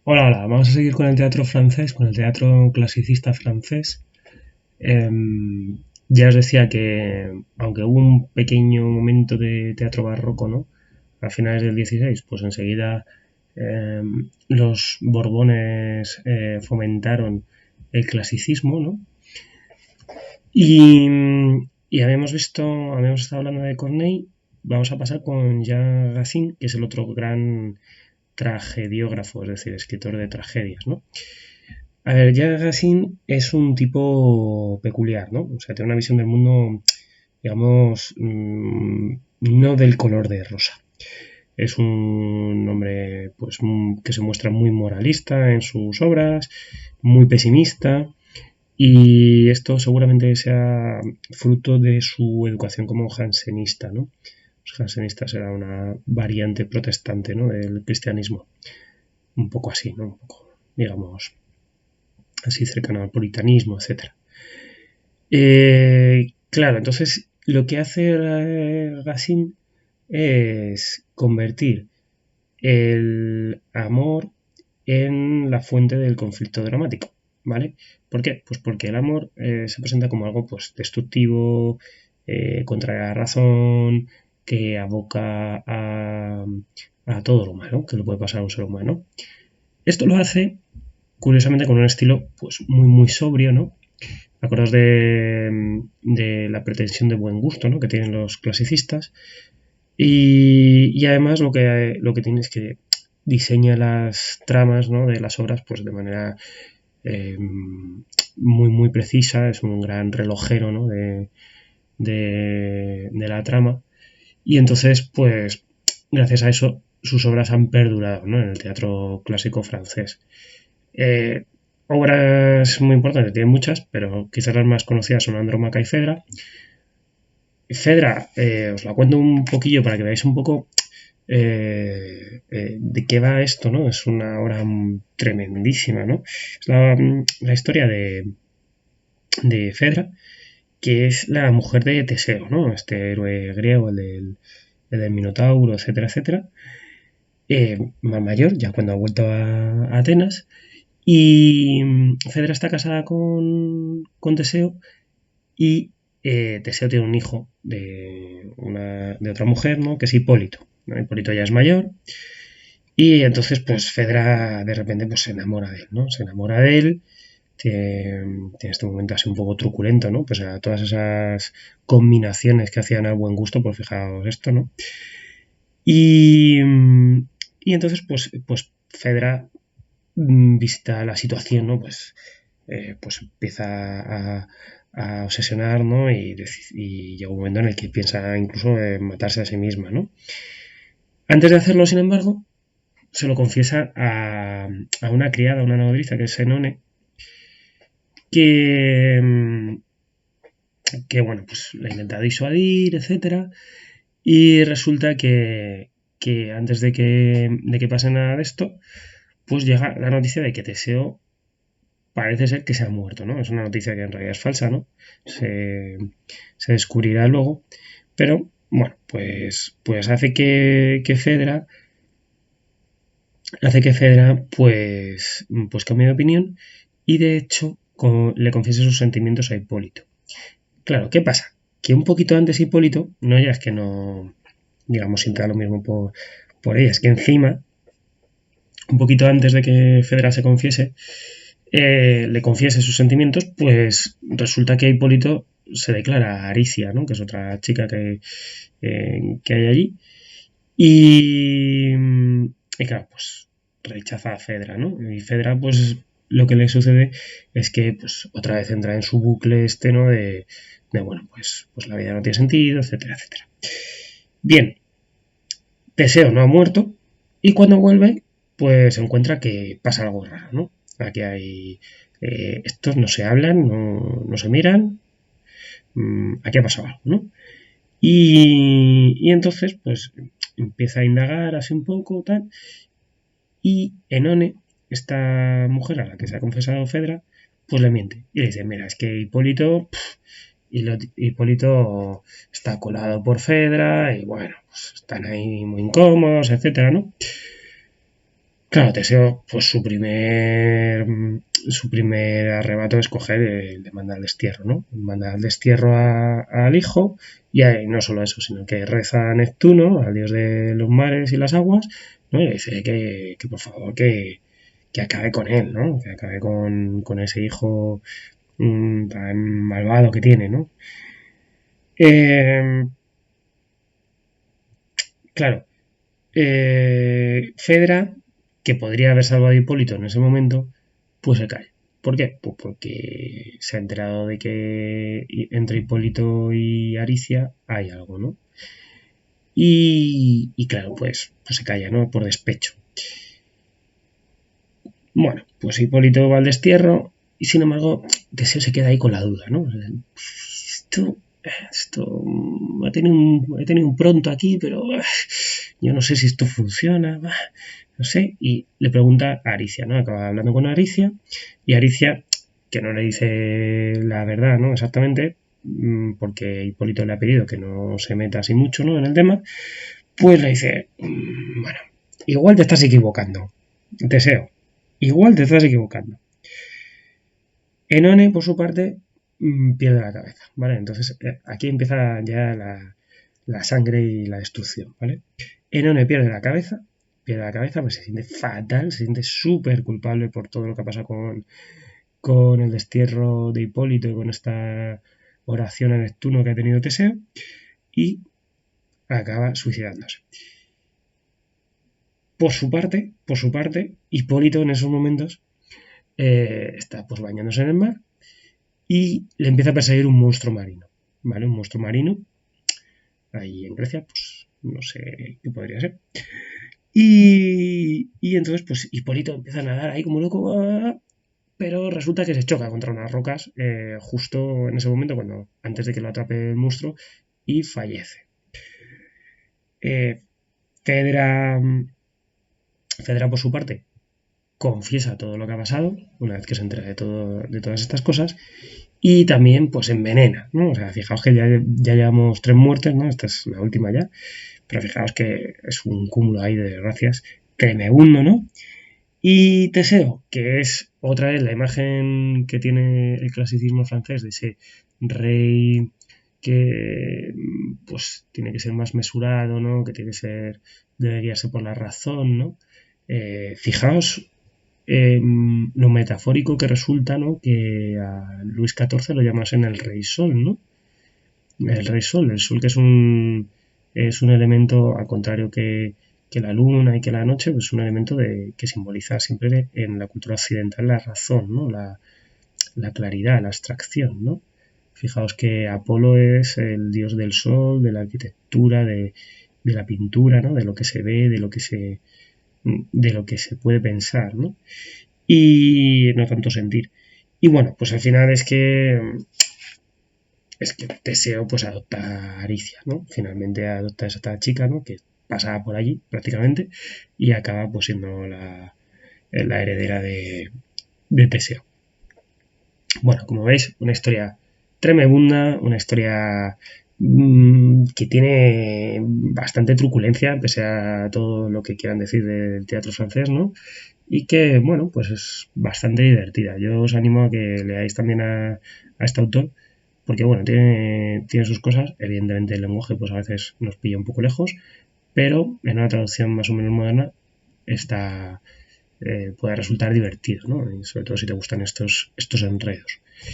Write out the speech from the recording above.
Hola, hola, vamos a seguir con el teatro francés, con el teatro clasicista francés. Ya os decía que, aunque hubo un pequeño momento de teatro barroco, ¿no? A finales del 16, pues enseguida los Borbones fomentaron el clasicismo, ¿no? Y, y habíamos estado hablando de Corneille, vamos a pasar con Jean Racine, que es el otro gran tragediógrafo, es decir, escritor de tragedias, ¿no? A ver, Jack Racine es un tipo peculiar, ¿no? O sea, tiene una visión del mundo, digamos, no del color de rosa. Es un hombre, pues, que se muestra muy moralista en sus obras, muy pesimista, y esto seguramente sea fruto de su educación como jansenista, ¿no? Los jansenistas era una variante protestante, ¿no? Del cristianismo, un poco así, ¿no? Un poco, digamos, así cercano al puritanismo, etcétera. Claro, entonces lo que hace Racine es convertir el amor en la fuente del conflicto dramático, ¿vale? ¿Por qué? Pues porque el amor se presenta como algo pues destructivo, contra la razón, que aboca a todo lo malo que le puede pasar a un ser humano. Esto lo hace, curiosamente, con un estilo pues muy sobrio, ¿no? Acordaos de la pretensión de buen gusto, ¿no? Que tienen los clasicistas. Y además lo que tiene es que diseña las tramas, ¿no? De las obras pues de manera muy precisa, es un gran relojero, ¿no? De la trama. Y entonces, pues, gracias a eso, sus obras han perdurado, ¿no? En el teatro clásico francés. Eh, Obras muy importantes, tiene muchas, pero quizás las más conocidas son Andrómaca y Fedra. Fedra, os la cuento un poquillo para que veáis un poco de qué va esto, ¿no? Es una obra tremendísima, ¿no? Es la historia de Fedra, que es la mujer de Teseo, ¿no? Este héroe griego, el del Minotauro, etcétera, etcétera. Más mayor, ya cuando ha vuelto a Atenas. Y Fedra está casada con Teseo y Teseo tiene un hijo de otra mujer, ¿no? Que es Hipólito, ¿no? Hipólito ya es mayor y entonces pues Fedra de repente pues se enamora de él, ¿no? Se enamora de él, tiene este momento así un poco truculento, ¿no? Pues a todas esas combinaciones que hacían al buen gusto, pues fijaos esto, ¿no? Y, y entonces pues Fedra visita la situación, ¿no? Pues empieza a obsesionar, ¿no? Y llega un momento en el que piensa incluso en matarse a sí misma, ¿no? Antes de hacerlo, sin embargo, se lo confiesa a una criada, una nodriza, que es Senone, que, que bueno, pues la intenta disuadir, etcétera, y resulta que antes de que pase nada de esto, pues llega la noticia de que Teseo parece ser que se ha muerto, ¿no? Es una noticia que en realidad es falsa, ¿no? Se descubrirá luego, pero bueno, pues hace que Fedra pues cambie de opinión y de hecho le confiese sus sentimientos a Hipólito. Claro, ¿qué pasa? Que un poquito antes Hipólito, no ya es que no, digamos, sienta lo mismo por ella, es que encima, un poquito antes de que Fedra se confiese, le confiese sus sentimientos, pues resulta que Hipólito se declara a Aricia, ¿no? Que es otra chica que hay allí. Y claro, pues rechaza a Fedra, ¿no? Y Fedra, pues lo que le sucede es que pues otra vez entra en su bucle este, ¿no? De bueno, pues la vida no tiene sentido, etcétera, etcétera. Bien, Teseo no ha muerto y cuando vuelve, pues se encuentra que pasa algo raro, ¿no? Aquí hay... estos no se hablan, no se miran, aquí ha pasado algo, ¿no? Y entonces, pues empieza a indagar así un poco, tal, y Enone, esta mujer a la que se ha confesado Fedra, pues le miente. Y le dice, mira, es que Hipólito está colado por Fedra y bueno, pues están ahí muy incómodos, etcétera, ¿no? Claro, Teseo, pues su primer arrebato es coger le manda al destierro, ¿no? Manda al destierro al hijo y no solo eso, sino que reza a Neptuno, al dios de los mares y las aguas, ¿no? Y le dice que por favor que acabe con él, ¿no? Que acabe con ese hijo tan malvado que tiene, ¿no? Eh, claro, Fedra, que podría haber salvado a Hipólito en ese momento, pues se cae. ¿Por qué? Pues porque se ha enterado de que entre Hipólito y Aricia hay algo, ¿no? Y claro, pues se calla, ¿no? Por despecho. Bueno, pues Hipólito va al destierro y sin embargo Teseo se queda ahí con la duda, ¿no? Esto he tenido un pronto aquí, pero yo no sé si esto funciona, no sé. Y le pregunta a Aricia, ¿no? Acaba hablando con Aricia y Aricia, que no le dice la verdad, ¿no? Exactamente, porque Hipólito le ha pedido que no se meta así mucho, ¿no? En el tema, pues le dice, bueno, igual te estás equivocando, Teseo, igual te estás equivocando. Enone, por su parte, pierde la cabeza, ¿vale? Entonces, aquí empieza ya la sangre y la destrucción, ¿vale? Enone pierde la cabeza, pues se siente fatal, se siente súper culpable por todo lo que ha pasado con el destierro de Hipólito y con esta oración a Neptuno que ha tenido Teseo, y acaba suicidándose. Por su parte, Hipólito en esos momentos está pues bañándose en el mar y le empieza a perseguir un monstruo marino, ¿vale? Un monstruo marino, ahí en Grecia, pues no sé qué podría ser. Y entonces, pues Hipólito empieza a nadar ahí como loco, pero resulta que se choca contra unas rocas justo en ese momento, antes de que lo atrape el monstruo, y fallece. Eh, Fedra, Fedra, por su parte, confiesa todo lo que ha pasado, una vez que se entera de todas estas cosas, y también pues envenena, ¿no? O sea, fijaos que ya llevamos 3 muertes, ¿no? Esta es la última ya, pero fijaos que es un cúmulo ahí de desgracias tremendo, ¿no? Y Teseo, que es otra vez la imagen que tiene el clasicismo francés de ese rey que pues tiene que ser más mesurado, ¿no? Que debe guiarse por la razón, ¿no? Fijaos lo metafórico que resulta, ¿no? Que a Luis XIV lo llamasen el Rey Sol, ¿no? El Sol que es un elemento, al contrario que la luna y que la noche, pues un elemento que simboliza siempre en la cultura occidental la razón, ¿no? La claridad, la abstracción, ¿no? Fijaos que Apolo es el dios del sol, de la arquitectura, de la pintura, ¿no? De lo que se ve, de lo que se puede pensar, ¿no? Y no tanto sentir. Y bueno, pues al final es que Teseo pues adopta a Aricia, ¿no? Finalmente adopta a esta chica, ¿no? Que pasa por allí prácticamente y acaba pues siendo la heredera de Teseo. Bueno, como veis, una historia tremenda, una historia que tiene bastante truculencia, pese a todo lo que quieran decir del teatro francés, ¿no? Y que, bueno, pues es bastante divertida. Yo os animo a que leáis también a este autor, porque, bueno, tiene sus cosas. Evidentemente el lenguaje, pues a veces nos pilla un poco lejos, pero en una traducción más o menos moderna puede resultar divertido, ¿no? Y sobre todo si te gustan estos enredos.